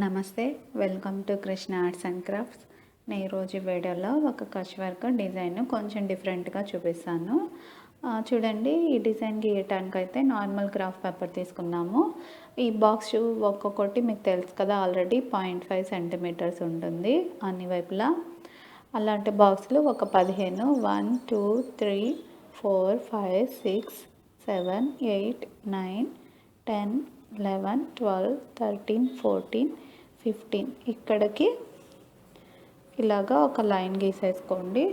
నమస్తే, welcome to Krishna arts and crafts. నేను ఈరోజు వీడియోలో ఒక కచ్ వర్క్ డిజైన్ కొంచెం డిఫరెంట్గా చూపిస్తాను. చూడండి, ఈ డిజైన్ గీయటానికైతే నార్మల్ క్రాఫ్ట్ పేపర్ తీసుకున్నాము. ఈ బాక్స్ ఒక్కొక్కటి మీకు తెలుసు కదా, ఆల్రెడీ 0.5 సెంటీమీటర్స్ ఉంటుంది అన్ని వైపులా. అలాంటి బాక్సులు ఒక 15, 1 2 3 4 5 6 7 8 9 10 11 12 13 14 15 ఇక్కడికి ఇలాగా ఒక లైన్ గీసేసుకోండి.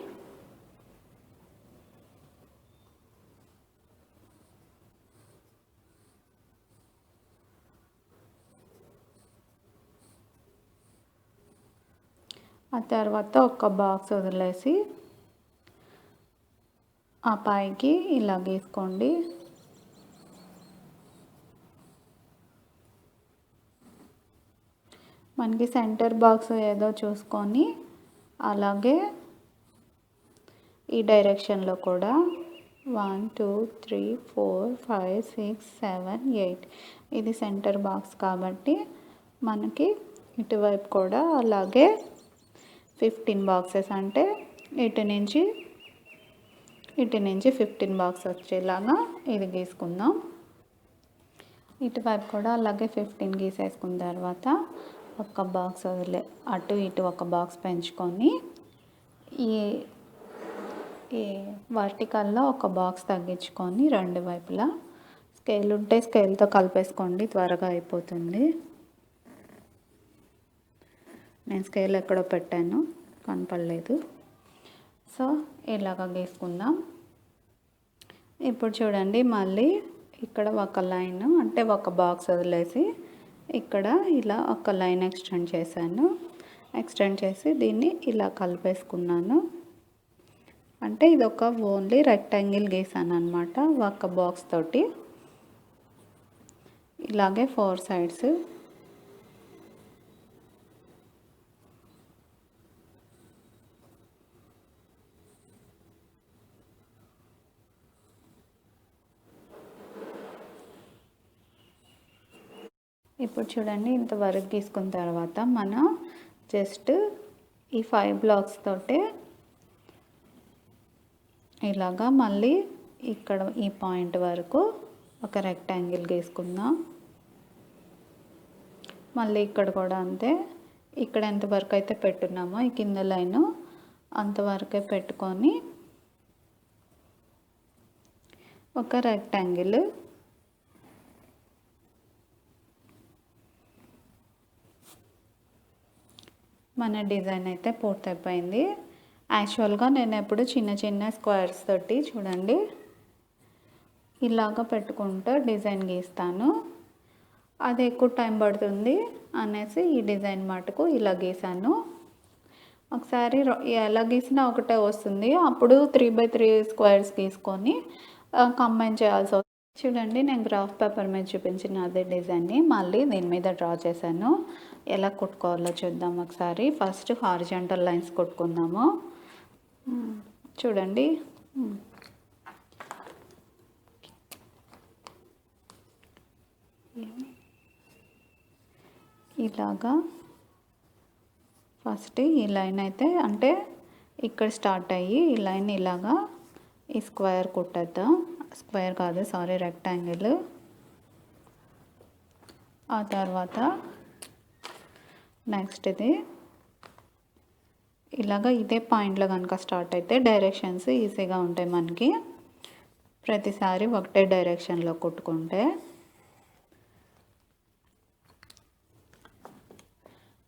ఆ తర్వాత ఒక బాక్స్ వదిలేసి ఆ పైకి ఇలా గీసుకోండి. మనకి సెంటర్ బాక్స్ ఏదో చూసుకొని అలాగే ఈ డైరెక్షన్లో కూడా 1 2 3 4 5 6 7 8 ఇది సెంటర్ బాక్స్ కాబట్టి మనకి ఇటువైపు కూడా అలాగే 15 బాక్సెస్, అంటే ఇటు నుంచి 15 బాక్స్ వచ్చేలాగా ఇది గీసుకుందాం. ఇటువైపు కూడా అలాగే 15 గీసేసుకున్న తర్వాత ఒక బాక్స్ వదిలే అటు ఇటు ఒక బాక్స్ పెంచుకొని ఈ వర్టికల్లో ఒక బాక్స్ తగ్గించుకొని రెండు వైపులా స్కేల్ ఉంటే స్కేల్తో కలిపేసుకోండి, త్వరగా అయిపోతుంది. నేను స్కేల్ ఎక్కడో పెట్టాను, కనపడలేదు. సో ఇలాగ గీసుకుందాం. ఇప్పుడు చూడండి, మళ్ళీ ఇక్కడ ఒక లైన్, అంటే ఒక బాక్స్ వదిలేసి ఇక్కడ ఇలా ఒక లైన్ ఎక్స్టెండ్ చేశాను. ఎక్స్టెండ్ చేసి దీన్ని ఇలా కలిపేసుకున్నాను. అంటే ఇది ఒక ఓన్లీ రెక్టాంగిల్ గీసాను అనమాట ఒక బాక్స్ తోటి. ఇలాగే 4 సైడ్స్. ఇప్పుడు చూడండి, ఇంతవరకు గీసుకున్న తర్వాత మనం జస్ట్ ఈ 5 బ్లాక్స్ తోటే ఇలాగా మళ్ళీ ఇక్కడ ఈ పాయింట్ వరకు ఒక రెక్టాంగిల్ గీసుకుందాం. మళ్ళీ ఇక్కడ కూడా అంతే, ఇక్కడ ఎంతవరకు అయితే పెట్టున్నామో ఈ కింద లైను అంతవరకే పెట్టుకొని ఒక రెక్టాంగిల్. మన డిజైన్ అయితే పూర్తయిపోయింది. యాక్చువల్గా నేను ఎప్పుడు చిన్న చిన్న స్క్వేర్స్ తోటి చూడండి ఇలాగ పెట్టుకుంటూ డిజైన్ గీస్తాను. అది ఎక్కువ టైం పడుతుంది అనేసి ఈ డిజైన్ మటుకు ఇలా గీసాను. ఒకసారి ఎలా గీసినా ఒకటే వస్తుంది, అప్పుడు 3x3 స్క్వేర్స్ గీసుకొని కంబైన్ చేయాల్సి వస్తుంది. చూడండి, నేను గ్రాఫ్ పేపర్ మీద చూపించిన అదే డిజైన్ని మళ్ళీ దీని మీద డ్రా చేశాను. ఎలా కుట్టుకోవాలో చూద్దాం ఒకసారి. ఫస్ట్ హారిజాంటల్ లైన్స్ కుట్టుకుందాము. చూడండి, ఇలాగా ఫస్ట్ ఈ లైన్ అయితే, అంటే ఇక్కడ స్టార్ట్ అయ్యి ఈ లైన్ ఇలాగా ఈ స్క్వేర్ కుట్టేద్దాం. స్క్వేర్ కాదు, సారీ, రెక్టాంగిల్. ఆ తర్వాత నెక్స్ట్ ఇది ఇలాగా ఇదే పాయింట్లో కనుక స్టార్ట్ అయితే డైరెక్షన్స్ ఈజీగా ఉంటాయి మనకి, ప్రతిసారి ఒకటే డైరెక్షన్లో కుట్టుకుంటే.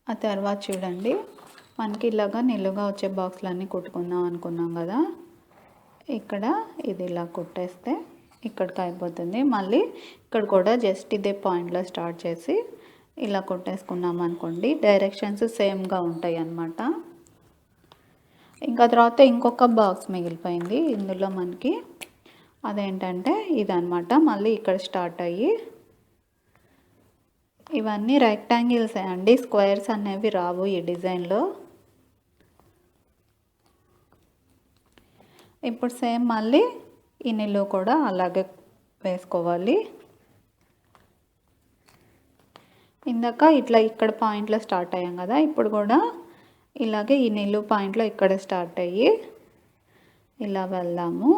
ఆ తర్వాత చూడండి, మనకి ఇలాగా నిలువుగా వచ్చే బాక్స్లన్నీ కుట్టుకుందాం అనుకున్నాం కదా, ఇక్కడ ఇది ఇలా కుట్టేస్తే ఇక్కడికి అయిపోతుంది. మళ్ళీ ఇక్కడ కూడా జస్ట్ ఇదే పాయింట్లో స్టార్ట్ చేసి ఇలా కుట్టేసుకున్నాం అనుకోండి, డైరెక్షన్స్ సేమ్గా ఉంటాయి అన్నమాట. ఇంకా తర్వాత ఇంకొక బాక్స్ మిగిలిపోయింది ఇందులో మనకి, అదేంటంటే ఇదన్నమాట. మళ్ళీ ఇక్కడ స్టార్ట్ అయ్యి ఇవన్నీ రెక్టాంగిల్సే అండి, స్క్వేర్స్ అనేవి రావు ఈ డిజైన్లో. ఇప్పుడు సేమ్ మళ్ళీ ఈ నిలువు కూడా అలాగే వేసుకోవాలి. ఇందాక ఇట్లా ఇక్కడ పాయింట్లో స్టార్ట్ అయ్యాం కదా, ఇప్పుడు కూడా ఇలాగే ఈ నిలువు పాయింట్లో ఇక్కడ స్టార్ట్ అయ్యి ఇలా వెళ్దాము.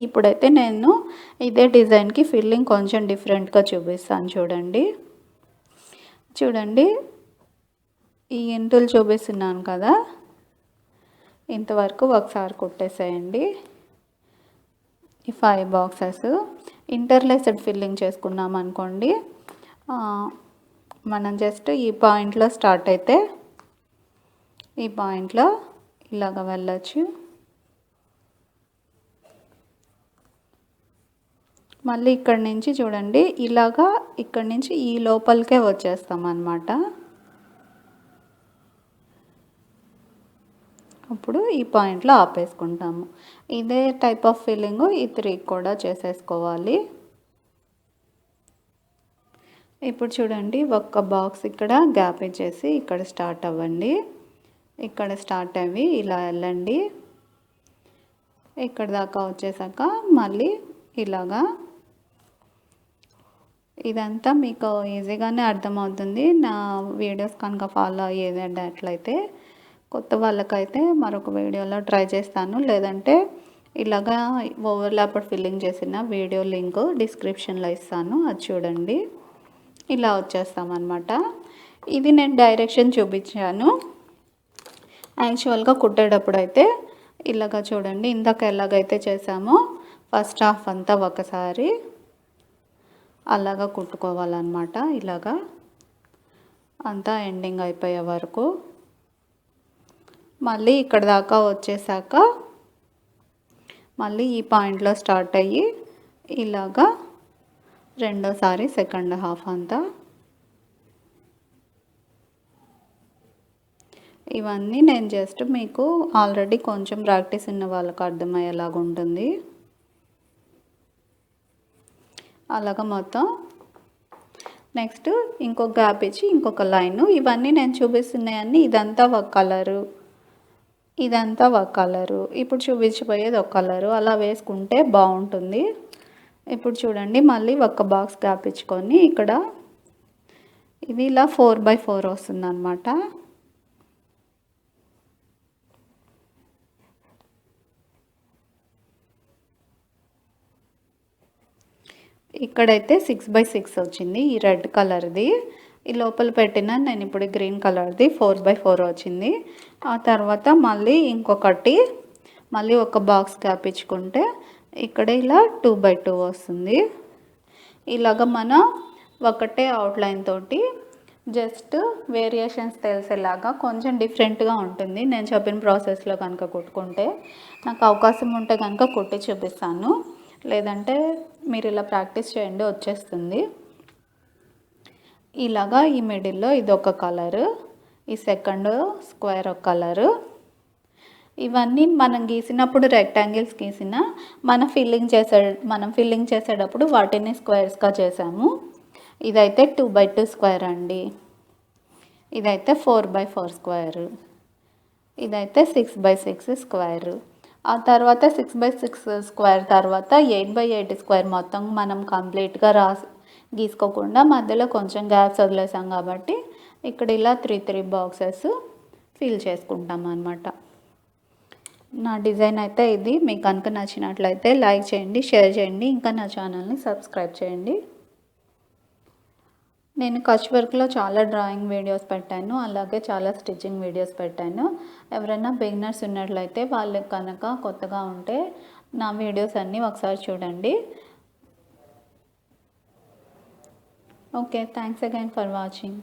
ఇప్పుడైతే నేను ఇదే డిజైన్కి ఫిల్లింగ్ కొంచెం డిఫరెంట్గా చూపిస్తాను. చూడండి చూడండి ఈ ఎంటులు చూపిస్తున్నాను కదా, ఇంతవరకు ఒకసారి కుట్టేసేయండి. ఈ 5 బాక్సెస్ ఇంటర్లేస్డ్ ఫిల్లింగ్ చేసుకున్నాం అనుకోండి, మనం జస్ట్ ఈ పాయింట్లో స్టార్ట్ అయితే ఈ పాయింట్లో ఇలాగ వెళ్ళచ్చు. మళ్ళీ ఇక్కడి నుంచి చూడండి ఇలాగా ఇక్కడి నుంచి ఈ లోపలికే వచ్చేస్తాం అన్నమాట. అప్పుడు ఈ పాయింట్లో ఆపేసుకుంటాము. ఇదే టైప్ ఆఫ్ ఫిల్లింగ్ ఈ 3 కూడా చేసేసుకోవాలి. ఇప్పుడు చూడండి ఒక్క బాక్స్ ఇక్కడ గ్యాప్ ఇచ్చేసి ఇక్కడ స్టార్ట్ అవ్వండి. ఇక్కడ స్టార్ట్ అవ్వి ఇలా వెళ్ళండి. ఇక్కడ దాకా వచ్చేసాక మళ్ళీ ఇలాగా, ఇదంతా మీకు ఈజీగానే అర్థమవుతుంది నా వీడియోస్ కనుక ఫాలో అయ్యేటట్లయితే. కొత్త వాళ్ళకైతే మరొక వీడియోలో ట్రై చేస్తాను, లేదంటే ఇలాగా ఓవర్లాప్డ్ ఫిల్లింగ్ చేసిన వీడియో లింక్ డిస్క్రిప్షన్లో ఇస్తాను, అది చూడండి. ఇలా వచ్చేస్తామన్నమాట. ఇది నేను డైరెక్షన్ చూపించాను. యాక్చువల్గా కుట్టేటప్పుడు అయితే ఇలాగా చూడండి, ఇందాక ఎలాగైతే చేసామో ఫస్ట్ హాఫ్ అంతా ఒకసారి అలాగా కుట్టుకోవాలన్నమాట. ఇలాగా అంతా ఎండింగ్ అయిపోయే వరకు. మళ్ళీ ఇక్కడ దాకా వచ్చేసాక మళ్ళీ ఈ పాయింట్లో స్టార్ట్ అయ్యి ఇలాగా రెండోసారి సెకండ్ హాఫ్ అంతా. ఇవన్నీ నేను జస్ట్ మీకు ఆల్రెడీ కొంచెం ప్రాక్టీస్ ఉన్న వాళ్ళకి అర్థమయ్యేలాగా ఉంటుంది. అలాగా మొత్తం. నెక్స్ట్ ఇంకొక గ్యాప్ ఇచ్చి ఇంకొక లైను. ఇవన్నీ నేను చూపిస్తున్నాయన్నీ ఇదంతా ఒక కలరు, ఇదంతా ఒక కలరు, ఇప్పుడు చూపించిపోయేది ఒక కలరు, అలా వేసుకుంటే బాగుంటుంది. ఇప్పుడు చూడండి మళ్ళీ ఒక బాక్స్ గ్యాప్ ఇచ్చుకొని ఇక్కడ ఇది ఇలా 4x4 వస్తుంది అన్నమాట. ఇక్కడైతే 6x6 వచ్చింది, ఈ రెడ్ కలర్ది. ఈ లోపల పెట్టిన నేను ఇప్పుడు గ్రీన్ కలర్ది 4x4 వచ్చింది. ఆ తర్వాత మళ్ళీ ఇంకొకటి మళ్ళీ ఒక బాక్స్ గ్యాప్ ఇచ్చుకుంటే ఇక్కడ ఇలా 2x2 వస్తుంది. ఇలాగ మనం ఒకటే అవుట్లైన్ తోటి జస్ట్ వేరియేషన్స్ తెలిసేలాగా కొంచెం డిఫరెంట్గా ఉంటుంది. నేను చెప్పిన ప్రాసెస్లో కనుక కుట్టుకుంటే, నాకు అవకాశం ఉంటే కనుక కుట్టి చూపిస్తాను, లేదంటే మీరు ఇలా ప్రాక్టీస్ చేయండి వచ్చేస్తుంది. ఇలాగా ఈ మిడిల్లో ఇది ఒక కలరు, ఈ సెకండ్ స్క్వేర్ ఒక కలరు. ఇవన్నీ మనం గీసినప్పుడు రెక్టాంగిల్స్ గీసిన మనం ఫిల్లింగ్ చేసేటప్పుడు వాటిని స్క్వేర్స్గా చేసాము. ఇదైతే 2x2 స్క్వేర్ అండి, ఇదైతే 4x4 స్క్వేర్, ఇదైతే 6x6 స్క్వేర్. ఆ తర్వాత 6x6 స్క్వేర్ తర్వాత 8x8 స్క్వేర్ మొత్తం మనం కంప్లీట్గా గీసుకోకుండా మధ్యలో కొంచెం గ్యాప్స్ వదిలేసాం కాబట్టి ఇక్కడ ఇలా 3 బాక్సెస్ ఫిల్ చేసుకుంటాం అన్నమాట. నా డిజైన్ అయితే ఇది. మీకు కనుక నచ్చినట్లయితే లైక్ చేయండి, షేర్ చేయండి, ఇంకా నా ఛానల్ని సబ్స్క్రైబ్ చేయండి. నేను కచ్ వర్క్లో చాలా డ్రాయింగ్ వీడియోస్ పెట్టాను, అలాగే చాలా స్టిచ్చింగ్ వీడియోస్ పెట్టాను. ఎవరైనా బిగినర్స్ ఉన్నట్లయితే వాళ్ళకి కనుక కొత్తగా ఉంటే నా వీడియోస్ అన్నీ ఒకసారి చూడండి. Okay, thanks again for watching.